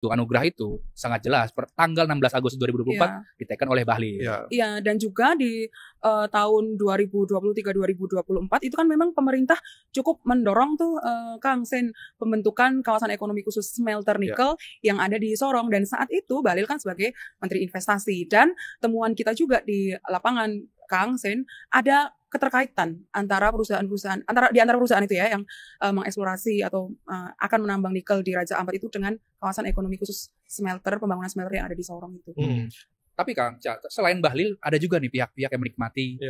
anugerah itu sangat jelas per tanggal 16 Agustus 2024 diteken oleh Bahlil. Iya, dan juga di tahun 2023-2024 itu kan memang pemerintah cukup mendorong tuh Kang Sen pembentukan kawasan ekonomi khusus smelter nikel yang ada di Sorong, dan saat itu Bahlil kan sebagai Menteri Investasi, dan temuan kita juga di lapangan Kang Sen ada keterkaitan antara perusahaan-perusahaan antara perusahaan itu ya yang mengeksplorasi atau akan menambang nikel di Raja Ampat itu dengan kawasan ekonomi khusus smelter, pembangunan smelter yang ada di Sorong itu. Tapi Kang, selain Bahlil ada juga nih pihak-pihak yang menikmati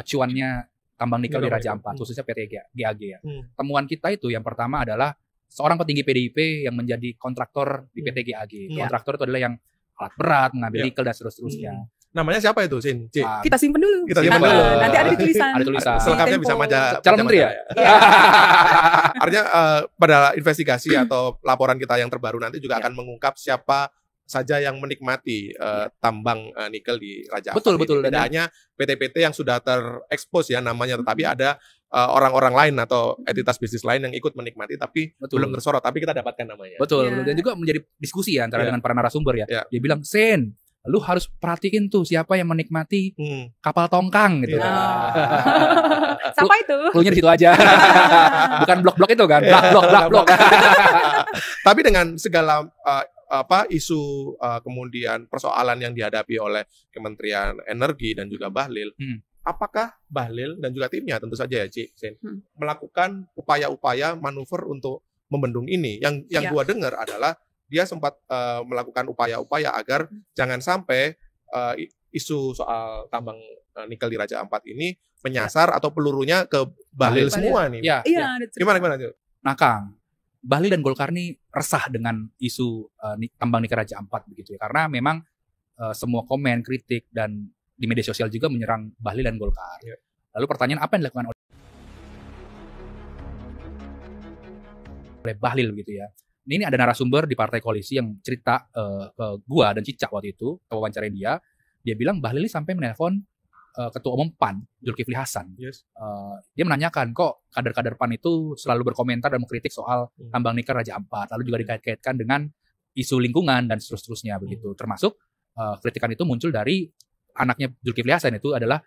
cuannya tambang nikel di Raja Ampat, khususnya PT GAG ya. Temuan kita itu yang pertama adalah seorang petinggi PDIP yang menjadi kontraktor di PT GAG. Kontraktor itu adalah yang alat berat, mengambil nikel dan seterusnya. Namanya siapa itu, Sin? Kita simpen dulu. Nanti ada di tulisan. Ada tulisan. Selengkapnya bisa maja. Calon menteri ya? Artinya pada investigasi atau laporan kita yang terbaru nanti juga akan mengungkap siapa saja yang menikmati tambang nikel di Raja Ampat. Betul. Tidak hanya PT-PT yang sudah terekspos ya namanya, tetapi ada orang-orang lain atau entitas bisnis lain yang ikut menikmati tapi belum tersorot, tapi kita dapatkan namanya. Betul. Dan juga menjadi diskusi ya antara dengan para narasumber ya. Dia bilang, Sen, lu harus perhatiin tuh siapa yang menikmati kapal tongkang gitu. Siapa itu? Cluenya di situ aja. Bukan blok-blok itu kan. Blok. Tapi dengan segala isu kemudian persoalan yang dihadapi oleh Kementerian Energi dan juga Bahlil, apakah Bahlil dan juga timnya tentu saja ya Cik Sen melakukan upaya-upaya manuver untuk membendung ini? Yang gua dengar adalah dia sempat melakukan upaya-upaya agar jangan sampai isu soal tambang nikel di Raja Ampat ini menyasar atau pelurunya ke Bahlil semua nih. Gimana tuh? Nah Kang, Bahlil dan Golkar nih resah dengan isu tambang nikel Raja Ampat begitu ya. Karena memang semua komen, kritik dan di media sosial juga menyerang Bahlil dan Golkar. Lalu pertanyaan, apa yang dilakukan oleh Bahlil begitu ya? Ini ada narasumber di partai koalisi yang cerita ke gua dan Cicak waktu itu, ke wawancarain dia bilang Bahlil ini sampai menelpon Ketua Umum PAN, Zulkifli Hasan. Dia menanyakan, kok kader-kader PAN itu selalu berkomentar dan mengkritik soal tambang nikel Raja Ampat, lalu juga dikait-kaitkan dengan isu lingkungan dan seterusnya begitu. Termasuk kritikan itu muncul dari anaknya Zulkifli Hasan, itu adalah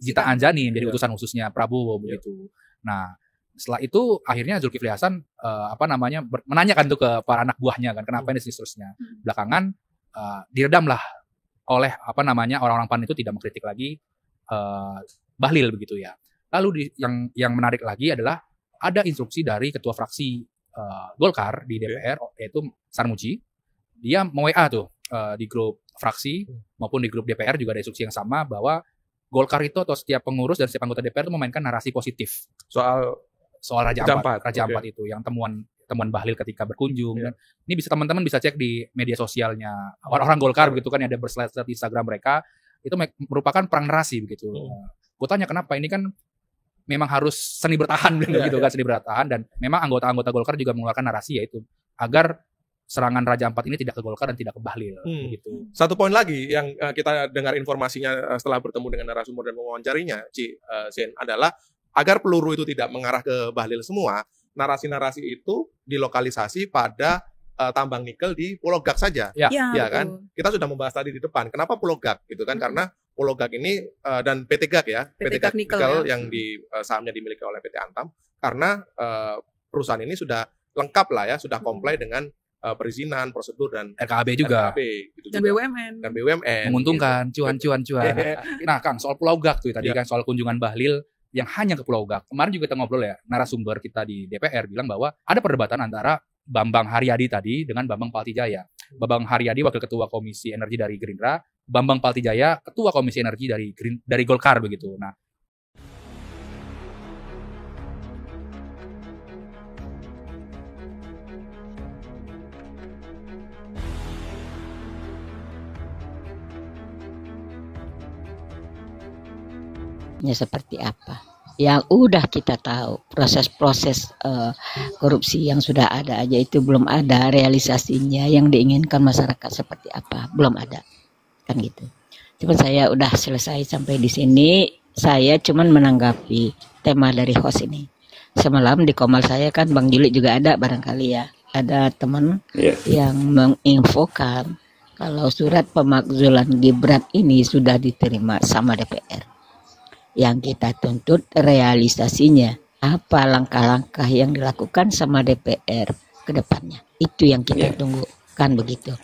Zita Anjani, menjadi utusan khususnya Prabowo begitu. Nah, setelah itu akhirnya Zulkifli Hasan menanyakan tuh ke para anak buahnya kan, kenapa ini seterusnya. Belakangan diredamlah oleh orang-orang PAN itu, tidak mengkritik lagi Bahlil begitu ya. Lalu yang menarik lagi adalah ada instruksi dari ketua fraksi Golkar di DPR yaitu Sarmuji. Dia me-WA tuh di grup fraksi maupun di grup DPR juga ada instruksi yang sama bahwa Golkar itu atau setiap pengurus dan setiap anggota DPR itu memainkan narasi positif soal Raja Ampat itu, yang temuan Bahlil ketika berkunjung. Dan ini teman-teman bisa cek di media sosialnya orang-orang Golkar begitu kan, ada berslide di Instagram mereka, itu merupakan perang narasi begitu. Gue tanya kenapa, ini kan memang harus seni bertahan gitu kan, seni bertahan, dan memang anggota-anggota Golkar juga mengeluarkan narasi yaitu agar serangan Raja Ampat ini tidak ke Golkar dan tidak ke Bahlil gitu. Satu poin lagi yang kita dengar informasinya setelah bertemu dengan narasumber dan mewawancarinya, Sen, adalah agar peluru itu tidak mengarah ke Bahlil semua, narasi-narasi itu dilokalisasi pada tambang nikel di Pulau Gak saja. Ya kan? Kita sudah membahas tadi di depan, kenapa Pulau Gak gitu kan? Karena Pulau Gak ini dan PT Gak ya, PT Gak Nikel yang sahamnya dimiliki oleh PT Antam, karena perusahaan ini sudah lengkap lah ya, sudah comply dengan perizinan, prosedur dan RKAB juga. Gitu dan juga. BUMN. Menguntungkan, gitu. cuan. Nah, Kang, soal Pulau Gak tuh tadi kan, soal kunjungan Bahlil yang hanya ke Pulau Gak. Kemarin juga kita ngobrol ya, narasumber kita di DPR bilang bahwa ada perdebatan antara Bambang Haryadi tadi dengan Bambang Paltijaya. Bambang Haryadi Wakil Ketua Komisi Energi dari Gerindra, Bambang Paltijaya Ketua Komisi Energi dari Golkar begitu. Nah, seperti apa yang udah kita tahu, proses-proses korupsi yang sudah ada aja itu belum ada realisasinya, yang diinginkan masyarakat seperti apa belum ada kan gitu. Cuma saya udah selesai sampai di sini, saya cuman menanggapi tema dari host ini. Semalam di komal saya kan Bang Juli juga ada barangkali ya, ada teman yang menginfokan kalau surat pemakzulan Gibran ini sudah diterima sama DPR. Yang kita tuntut realisasinya, apa langkah-langkah yang dilakukan sama DPR ke depannya. Itu yang kita tunggu, kan begitu.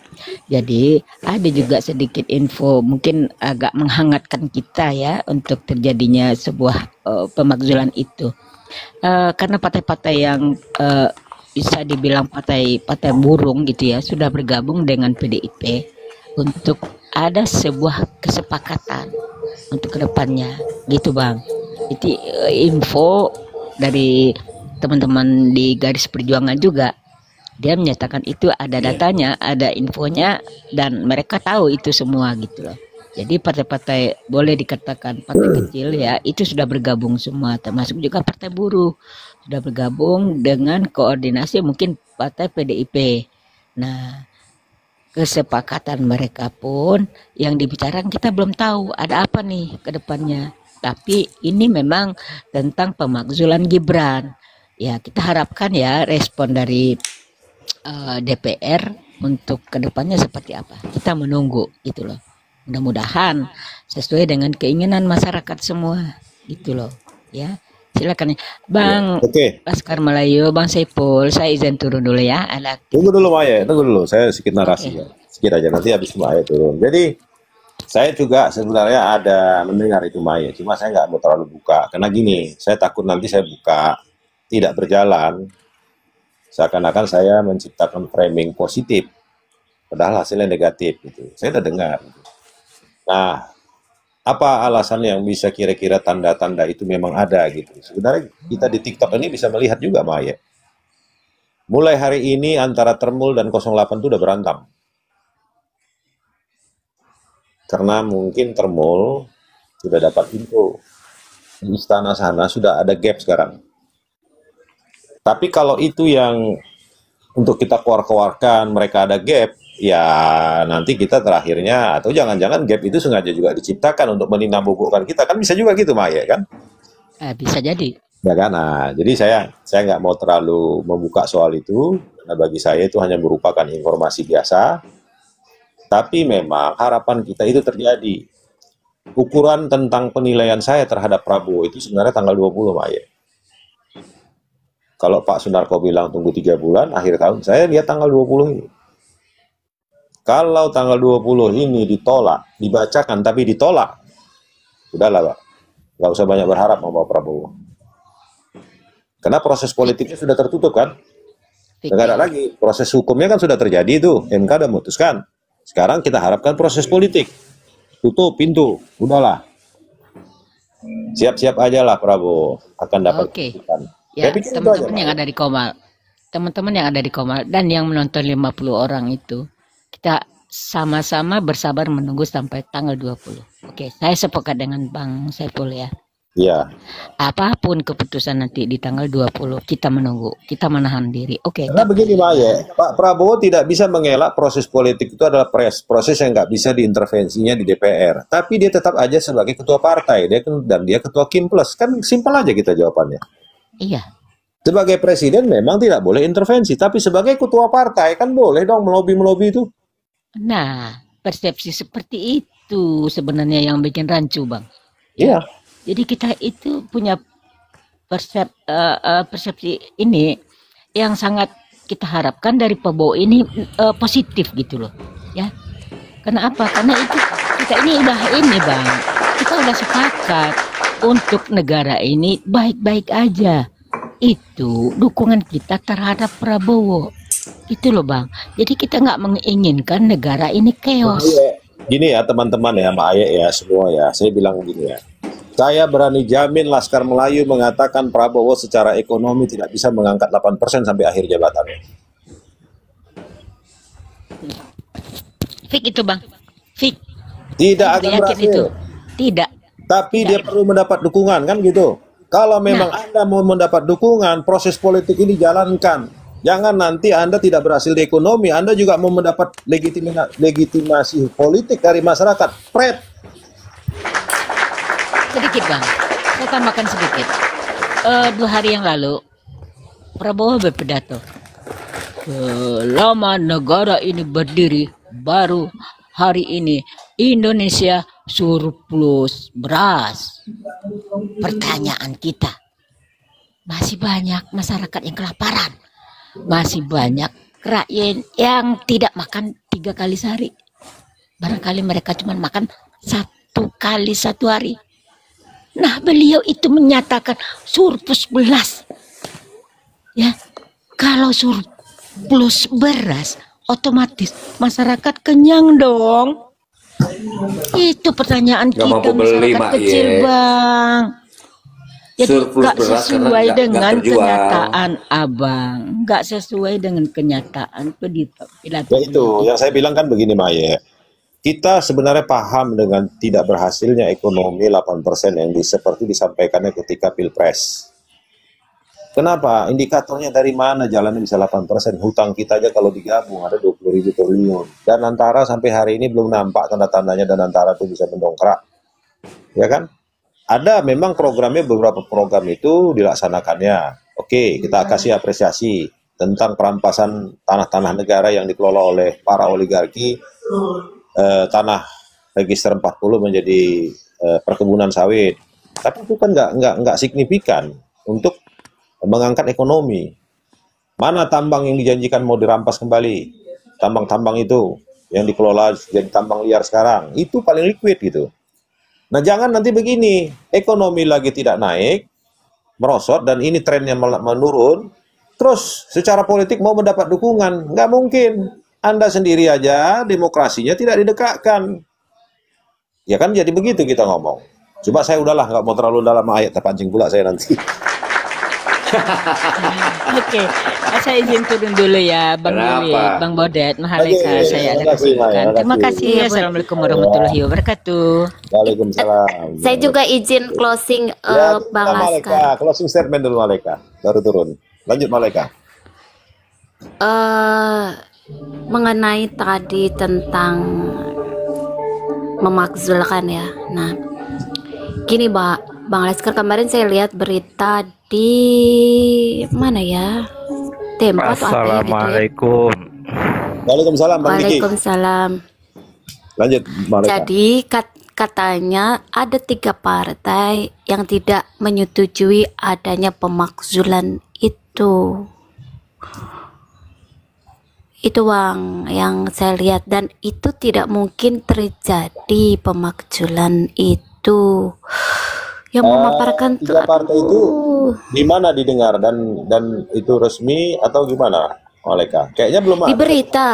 Jadi ada juga sedikit info mungkin agak menghangatkan kita ya untuk terjadinya sebuah pemakzulan itu. Karena partai-partai yang bisa dibilang partai burung gitu ya sudah bergabung dengan PDIP untuk ada sebuah kesepakatan untuk kedepannya gitu Bang. Itu info dari teman-teman di Garis Perjuangan juga, dia menyatakan itu ada datanya, ada infonya, dan mereka tahu itu semua gitu loh. Jadi partai-partai boleh dikatakan partai kecil ya itu sudah bergabung semua, termasuk juga partai buruh sudah bergabung dengan koordinasi mungkin partai PDIP. Nah, kesepakatan mereka pun yang dibicarakan kita belum tahu ada apa nih ke depannya. Tapi ini memang tentang pemakzulan Gibran. Ya, kita harapkan ya respon dari DPR untuk ke depannya seperti apa. Kita menunggu gitu loh. Mudah-mudahan sesuai dengan keinginan masyarakat semua gitu loh ya. Silakan Bang Laskar Melayu, Bang Saiful, saya izin turun dulu ya. Tunggu dulu Maya, tunggu dulu, saya sedikit narasi ya. Sedikit aja, nanti habis Maya turun. Jadi saya juga sebenarnya ada mendengar itu Maya, cuma saya nggak mau terlalu buka karena gini, saya takut nanti saya buka tidak berjalan seakan-akan saya menciptakan framing positif padahal hasilnya negatif gitu. Saya udah dengar. Nah, apa alasan yang bisa kira-kira tanda-tanda itu memang ada gitu. Sebenarnya kita di TikTok ini bisa melihat juga Maya. Mulai hari ini antara Termul dan 08 itu udah berantem. Karena mungkin Termul sudah dapat info di istana sana sudah ada gap sekarang. Tapi kalau itu yang untuk kita keluar-keluarkan mereka ada gap, ya nanti kita terakhirnya atau jangan-jangan gap itu sengaja juga diciptakan untuk meninambukkan kita, kan bisa juga gitu Maya kan? Bisa jadi. Ya kan? Nah, jadi saya nggak mau terlalu membuka soal itu. Nah, bagi saya itu hanya merupakan informasi biasa. Tapi memang harapan kita itu terjadi. Ukuran tentang penilaian saya terhadap Prabowo itu sebenarnya tanggal 20 Maya. Kalau Pak Sunarko bilang tunggu 3 bulan, akhir tahun, saya lihat tanggal 20 ini. Kalau tanggal 20 ini ditolak, dibacakan tapi ditolak, udahlah Pak, nggak usah banyak berharap sama Pak Prabowo. Karena proses politiknya sudah tertutup kan, nggak ada lagi. Proses hukumnya kan sudah terjadi itu, MK udah memutuskan. Sekarang kita harapkan proses politik, tutup pintu, udahlah. Siap-siap aja lah Prabowo akan dapat keputusan. Ya, teman-teman yang ada di Komal, teman-teman yang ada di Komal dan yang menonton 50 orang itu, kita sama-sama bersabar menunggu sampai tanggal 20. Oke, saya sepakat dengan Bang Saiful ya. Iya. Apapun keputusan nanti di tanggal 20, kita menunggu, kita menahan diri. Oke. Karena begini Maya, Pak Prabowo tidak bisa mengelak proses politik itu adalah proses yang nggak bisa diintervensinya di DPR. Tapi dia tetap aja sebagai ketua partai, dan dia ketua Kim Plus. Kan simpel aja kita jawabannya. Iya. Sebagai presiden memang tidak boleh intervensi, tapi sebagai ketua partai kan boleh dong melobi itu. Nah, persepsi seperti itu sebenarnya yang bikin rancu, Bang. Iya. Jadi kita itu punya persepsi ini yang sangat kita harapkan dari Prabowo ini positif gitu loh, ya. Karena apa? Karena itu kita ini udah ini, Bang. Kita udah sepakat untuk negara ini baik-baik aja. Itu dukungan kita terhadap Prabowo. Itu loh Bang. Jadi kita nggak menginginkan negara ini chaos. Gini ya teman-teman ya, Mbak Aye ya semua ya. Saya bilang gini ya. Saya berani jamin Laskar Melayu mengatakan Prabowo secara ekonomi tidak bisa mengangkat 8% sampai akhir jabatannya. Fik itu Bang. Fik. Tidak akan berhasil. Itu. Tidak. Tapi dia perlu mendapat dukungan kan gitu. Kalau memang Anda mau mendapat dukungan, proses politik ini jalankan. Jangan nanti Anda tidak berhasil di ekonomi, Anda juga mau mendapat legitimasi politik dari masyarakat. Pret. Sedikit Bang, saya tambahkan sedikit. 2 hari yang lalu, Prabowo berpidato. selama negara ini berdiri baru hari ini Indonesia surplus beras. Pertanyaan kita, masih banyak masyarakat yang kelaparan, masih banyak rakyat yang tidak makan 3 kali sehari. Barangkali mereka cuma makan 1 kali 1 hari. Nah, beliau itu menyatakan surplus beras. Ya, kalau surplus beras, otomatis masyarakat kenyang dong. Itu pertanyaan kita, masyarakat kecil, Bang. Jadi nggak sesuai dengan kenyataan Abang, nggak sesuai dengan kenyataan pidato. Ya itu yang saya bilang kan begini, Maye. Kita sebenarnya paham dengan tidak berhasilnya ekonomi 8% yang seperti disampaikannya ketika Pilpres. Kenapa? Indikatornya dari mana jalannya bisa 8%? Hutang kita aja kalau digabung ada 20.000 triliun. Dan Antara sampai hari ini belum nampak tanda-tandanya dan Antara itu bisa mendongkrak. Ya kan? Ada memang programnya, beberapa program itu dilaksanakannya. Oke, kita kasih apresiasi tentang perampasan tanah-tanah negara yang dikelola oleh para oligarki. Tanah register 40 menjadi perkebunan sawit. Tapi itu kan nggak signifikan untuk mengangkat ekonomi. Mana tambang yang dijanjikan mau dirampas kembali? Tambang-tambang itu yang dikelola jadi tambang liar sekarang, itu paling liquid gitu. Nah, jangan nanti begini, ekonomi lagi tidak naik, merosot, dan ini trennya menurun, terus secara politik mau mendapat dukungan, nggak mungkin. Anda sendiri aja demokrasinya tidak didekatkan. Ya kan jadi begitu kita ngomong. Coba saya udahlah, nggak mau terlalu dalam ayat, terpancing pula saya nanti. Oke, saya izin turun dulu ya, Bang Dewi, Bang Bodet, Mahaleka, saya ada kesibukan. Terima kasih. Assalamualaikum warahmatullahi wabarakatuh. Waalaikumsalam. Saya juga izin closing, Bang Laskar. Closing statement dulu, Maleka. Baru turun. Lanjut, Maleka. Mengenai tadi tentang memakzulkan ya. Nah, gini Bang Laskar, kemarin saya lihat berita di mana ya? Tempo atau apa ya gitu ya? Assalamualaikum. Waalaikumsalam, Bang Diki. Waalaikumsalam. Lanjut, Maleka. Jadi katanya ada 3 partai yang tidak menyetujui adanya pemakzulan itu. Itu Bang yang saya lihat, dan itu tidak mungkin terjadi pemakzulan itu. Yang memaparkan 3 partai itu di mana didengar dan itu resmi atau gimana, Maleka? Kayaknya belum ada. Di berita.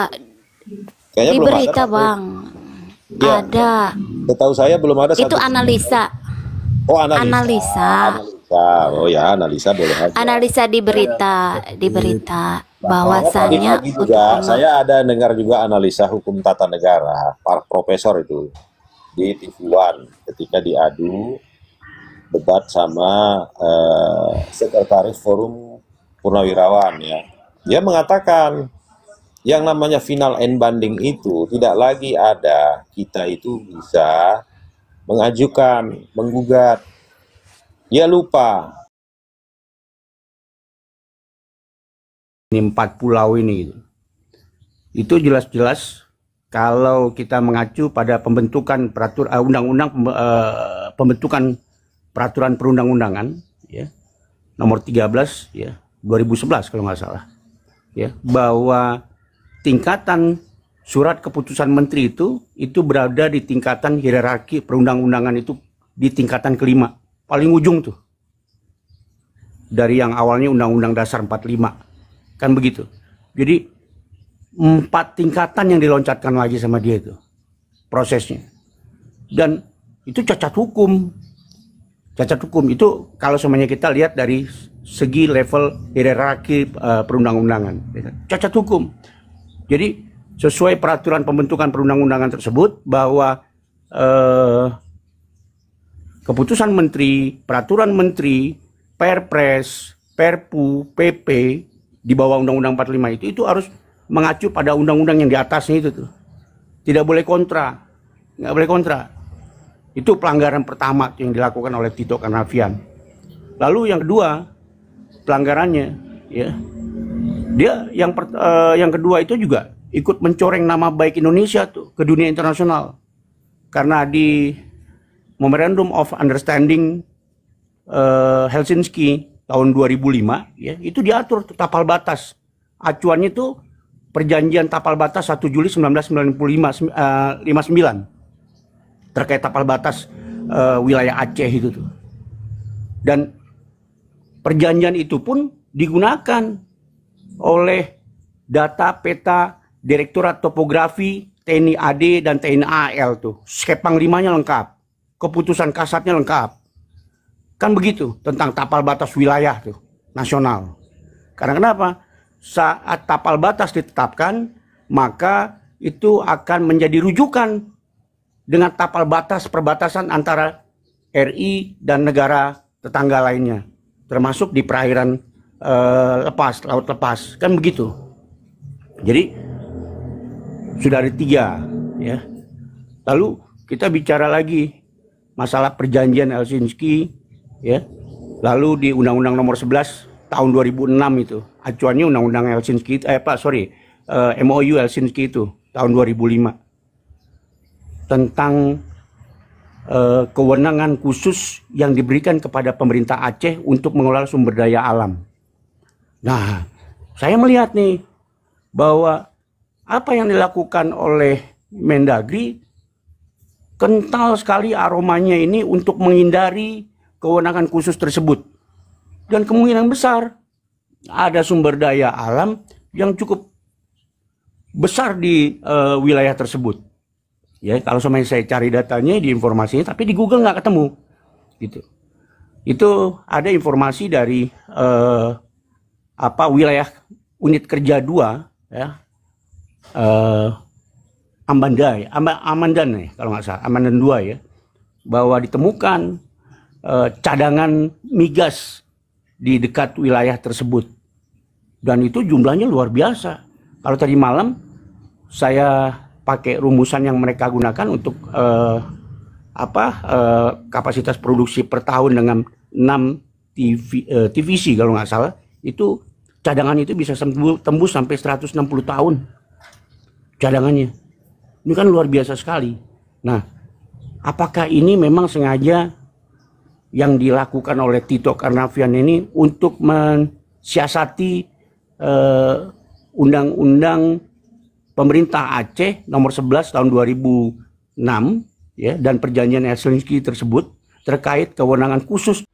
Kayaknya di belum berita ada, Bang. Ya, ada. Setahu saya belum ada. Itu analisa. Oh, analisa. Analisa. Oh ya, analisa boleh aja. Analisa di berita bahwasannya juga saya ada dengar juga analisa hukum tata negara para profesor itu di TV One ketika diadu debat sama sekretaris Forum Purnawirawan ya. Dia mengatakan yang namanya final and banding itu tidak lagi ada. Kita itu bisa mengajukan, menggugat. Dia lupa. Ini 4 pulau ini. Itu jelas-jelas kalau kita mengacu pada pembentukan undang-undang pembentukan peraturan perundang-undangan ya nomor 13 ya 2011 kalau nggak salah ya, bahwa tingkatan surat keputusan menteri itu berada di tingkatan hierarki perundang-undangan, itu di tingkatan kelima paling ujung tuh, dari yang awalnya Undang-Undang Dasar 45 kan begitu. Jadi 4 tingkatan yang diloncatkan lagi sama dia itu prosesnya, dan itu cacat hukum. Cacat hukum itu kalau semuanya kita lihat dari segi level hierarki perundang-undangan, cacat hukum. Jadi sesuai peraturan pembentukan perundang-undangan tersebut bahwa keputusan menteri, peraturan menteri, Perpres, Perpu, PP di bawah Undang-Undang 45 itu harus mengacu pada undang-undang yang di atasnya itu tuh. Tidak boleh kontra, nggak boleh kontra. Itu pelanggaran pertama yang dilakukan oleh Tito Karnavian. Lalu yang kedua pelanggarannya ya Dia yang kedua itu juga ikut mencoreng nama baik Indonesia tuh ke dunia internasional. Karena di Memorandum of Understanding Helsinki tahun 2005 ya, itu diatur tuh tapal batas. Acuannya itu perjanjian tapal batas 1 Juli 1959 terkait tapal batas wilayah Aceh itu tuh. Dan perjanjian itu pun digunakan oleh data peta Direktorat Topografi TNI AD dan TNI AL tuh. Skepang 5-nya lengkap. Keputusan kasatnya lengkap. Kan begitu tentang tapal batas wilayah tuh nasional. Karena kenapa? Saat tapal batas ditetapkan, maka itu akan menjadi rujukan dengan tapal batas perbatasan antara RI dan negara tetangga lainnya, termasuk di perairan lepas, laut lepas, kan begitu. Jadi sudah ada 3 ya. Lalu kita bicara lagi masalah perjanjian Helsinki ya. Lalu di Undang-Undang Nomor 11 tahun 2006 itu, acuannya Undang-Undang Helsinki MOU Helsinki itu tahun 2005 tentang kewenangan khusus yang diberikan kepada pemerintah Aceh untuk mengelola sumber daya alam. Nah, saya melihat nih bahwa apa yang dilakukan oleh Mendagri kental sekali aromanya ini untuk menghindari kewenangan khusus tersebut. Dan kemungkinan besar ada sumber daya alam yang cukup besar di wilayah tersebut. Ya, kalau saya cari datanya di informasinya, tapi di Google nggak ketemu. Gitu. Itu ada informasi dari wilayah unit kerja 2 ya. Amandan nih kalau nggak salah, Amandan 2 ya, bahwa ditemukan cadangan migas di dekat wilayah tersebut, dan itu jumlahnya luar biasa. Kalau tadi malam saya pakai rumusan yang mereka gunakan untuk kapasitas produksi per tahun dengan 6 TVC kalau nggak salah, itu cadangan itu bisa tembus sampai 160 tahun cadangannya. Ini kan luar biasa sekali. Nah, apakah ini memang sengaja yang dilakukan oleh Tito Karnavian ini untuk mensiasati undang-undang pemerintah Aceh nomor 11 tahun 2006 ya, dan perjanjian Helsinki tersebut terkait kewenangan khusus